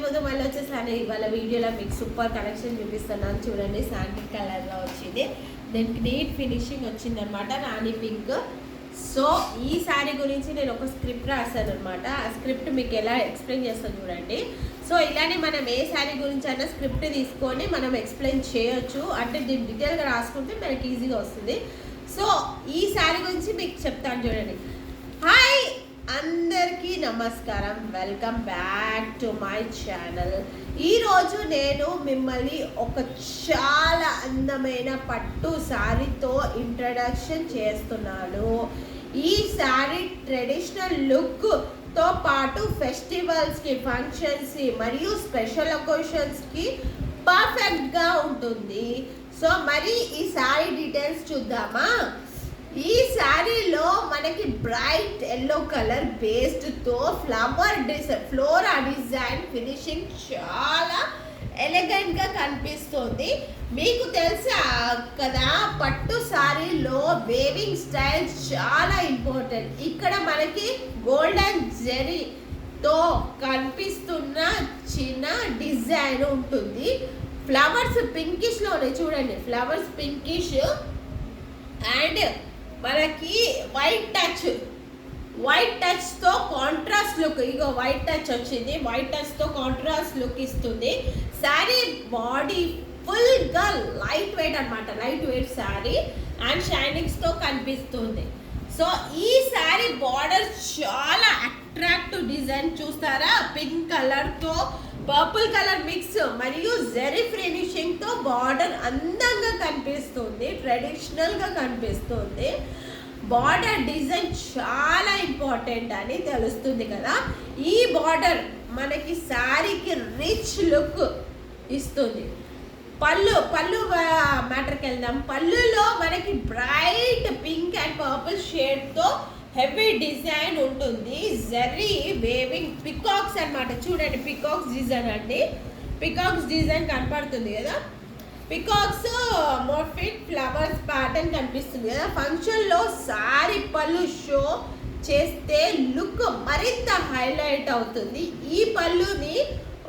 ముందు మళ్ళీ వచ్చేసాను ఇవాళ వీడియోలో మీకు సూపర్ కలెక్షన్ చూపిస్తున్నాను చూడండి. శాండిల్ కలర్లో వచ్చింది, దీనికి నీట్ ఫినిషింగ్ వచ్చింది అనమాట, రాణి పింక్. సో ఈ శారీ గురించి నేను ఒక స్క్రిప్ట్ రాశాను అనమాట. ఆ స్క్రిప్ట్ మీకు ఎలా ఎక్స్ప్లెయిన్ చేస్తాను చూడండి. సో ఇలానే మనం ఏ శారీ గురించి అయినా స్క్రిప్ట్ తీసుకొని మనం ఎక్స్ప్లెయిన్ చేయొచ్చు, అంటే దీన్ని డీటెయిల్గా రాసుకుంటే మనకి ఈజీగా వస్తుంది. సో ఈ శారీ గురించి మీకు చెప్తాను చూడండి. హాయ్ అందరికీ నమస్కారం, welcome back to my channel. ఈరోజు నేను మిమ్మల్ని ఒక చాలా అందమైన పట్టు శారీతో ఇంట్రడక్షన్ చేస్తున్నాను. ఈ శారీ ట్రెడిషనల్ లుక్తో పాటు ఫెస్టివల్స్కి, ఫంక్షన్స్కి మరియు స్పెషల్ ఒకేషన్స్కి పర్ఫెక్ట్గా ఉంటుంది. సో మరి ఈ శారీ డీటెయిల్స్ చూద్దామా. ఈ శారీలో మనకి బ్రైట్ ఎల్లో కలర్ బేస్డ్తో ఫ్లోరా డిజైన్ ఫినిషింగ్ చాలా ఎలిగెంట్గా కనిపిస్తుంది. మీకు తెలుసా కదా, పట్టు శారీలో వేవింగ్ స్టైల్ చాలా ఇంపార్టెంట్. ఇక్కడ మనకి గోల్డెన్ జెరీతో కనిపిస్తున్న చిన్న డిజైన్ ఉంటుంది. ఫ్లవర్స్ పింకిష్లోనే చూడండి, ఫ్లవర్స్ పింకిష్ అండ్ మనకి వైట్ టచ్తో కాంట్రాస్ట్ లుక్. ఇగో వైట్ టచ్ వచ్చింది, వైట్ టచ్తో కాంట్రాస్ట్ లుక్ ఇస్తుంది. శారీ బాడీ ఫుల్గా లైట్ వెయిట్ అనమాట, లైట్ వెయిట్ శారీ అండ్ షైనింగ్స్తో కనిపిస్తుంది. సో ఈ శారీ బార్డర్ చాలా అట్రాక్టివ్ డిజైన్ చూస్తారా, పింక్ కలర్తో పర్పుల్ కలర్ మిక్స్ మరియు జెరీ ఫినిషింగ్తో బార్డర్ అందంగా కనిపిస్తుంది, ట్రెడిషనల్గా కనిపిస్తుంది. బార్డర్ డిజైన్ చాలా ఇంపార్టెంట్ అని తెలుస్తుంది కదా. ఈ బార్డర్ మనకి శారీకి రిచ్ లుక్ ఇస్తుంది. పళ్ళు మ్యాటర్కి వెళ్దాం. పళ్ళులో మనకి బ్రైట్ పింక్ అండ్ పర్పుల్ షేడ్తో హెవీ డిజైన్ ఉంటుంది. జరీ వేవింగ్ పికాక్స్ అనమాట, చూడండి పికాక్స్ డిజైన్ అండి, పికాక్స్ డిజైన్ కనపడుతుంది కదా. పికాక్స్ మోటిఫ్ ఫ్లవర్స్ ప్యాటర్న్ కనిపిస్తుంది కదా. ఫంక్షన్లో శారీ పళ్ళు షో చేస్తే లుక్ మరింత హైలైట్ అవుతుంది. ఈ పళ్ళుని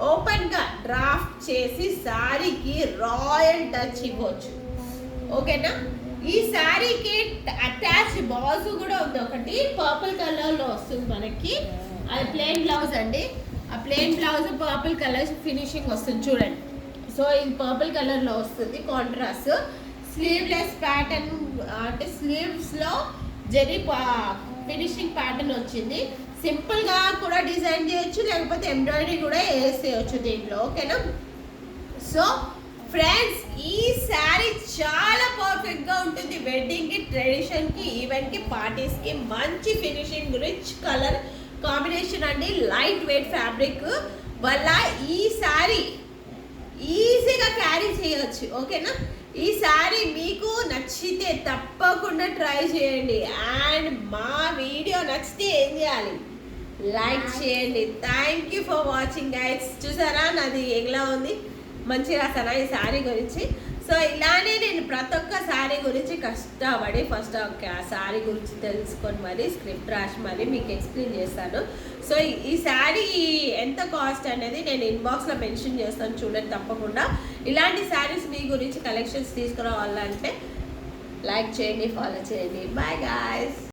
ఓపెన్గా డ్రాఫ్ట్ చేసి శారీకి రాయల్ టచ్ ఇవ్వచ్చు, ఓకేనా. ఈ శారీకి అటాచ్ బాజు కూడా ఉంది ఒకటి, పర్పుల్ కలర్లో వస్తుంది మనకి. అది ప్లెయిన్ బ్లౌజ్ అండి, ఆ plain blouse purple colour finishing వస్తుంది చూడండి. సో ఇది పర్పుల్ కలర్లో వస్తుంది కాంట్రాస్ట్. స్లీవ్లెస్ ప్యాటర్న్ అంటే స్లీవ్స్లో జరీ ఫినిషింగ్ ప్యాటర్న్ వచ్చింది. సింపుల్గా కూడా డిజైన్ చేయొచ్చు, లేకపోతే ఎంబ్రాయిడరీ కూడా వేసేయచ్చు దీంట్లో, ఓకేనా. సో ఫ్రెండ్స్ ఈ శారీ చాలా పర్ఫెక్ట్గా ఉంటుంది వెడ్డింగ్కి, ట్రెడిషన్కి, ఈవెంట్కి, పార్టీస్కి. మంచి ఫినిషింగ్, రిచ్ కలర్ కాంబినేషన్ అండి, లైట్ వెయిట్ ఫ్యాబ్రిక్ వల్ల ఈ శారీ ఈజీగా క్యారీ చేయవచ్చు, ఓకేనా. ఈ శారీ మీకు నచ్చితే తప్పకుండా ట్రై చేయండి. అండ్ మా వీడియో నచ్చితే ఏం చేయాలి, లైక్ చేయండి. Thank you for watching guys. చూసారా నాది ఎలా ఉంది, మంచిగా రాసానా ఈ శారీ గురించి. సో ఇలానే నేను ప్రతి ఒక్క శారీ గురించి కష్టపడి ఫస్ట్ ఆ శారీ గురించి తెలుసుకొని మరి స్క్రిప్ట్ రాసి మరి మీకు ఎక్స్ప్లెయిన్ చేస్తాను. సో ఈ శారీ ఎంత కాస్ట్ అనేది నేను ఇన్బాక్స్లో మెన్షన్ చేస్తాను, చూడండి తప్పకుండా. ఇలాంటి శారీస్ మీ గురించి కలెక్షన్స్ తీసుకురావాలంటే లైక్ చేయండి, ఫాలో చేయండి. Bye guys.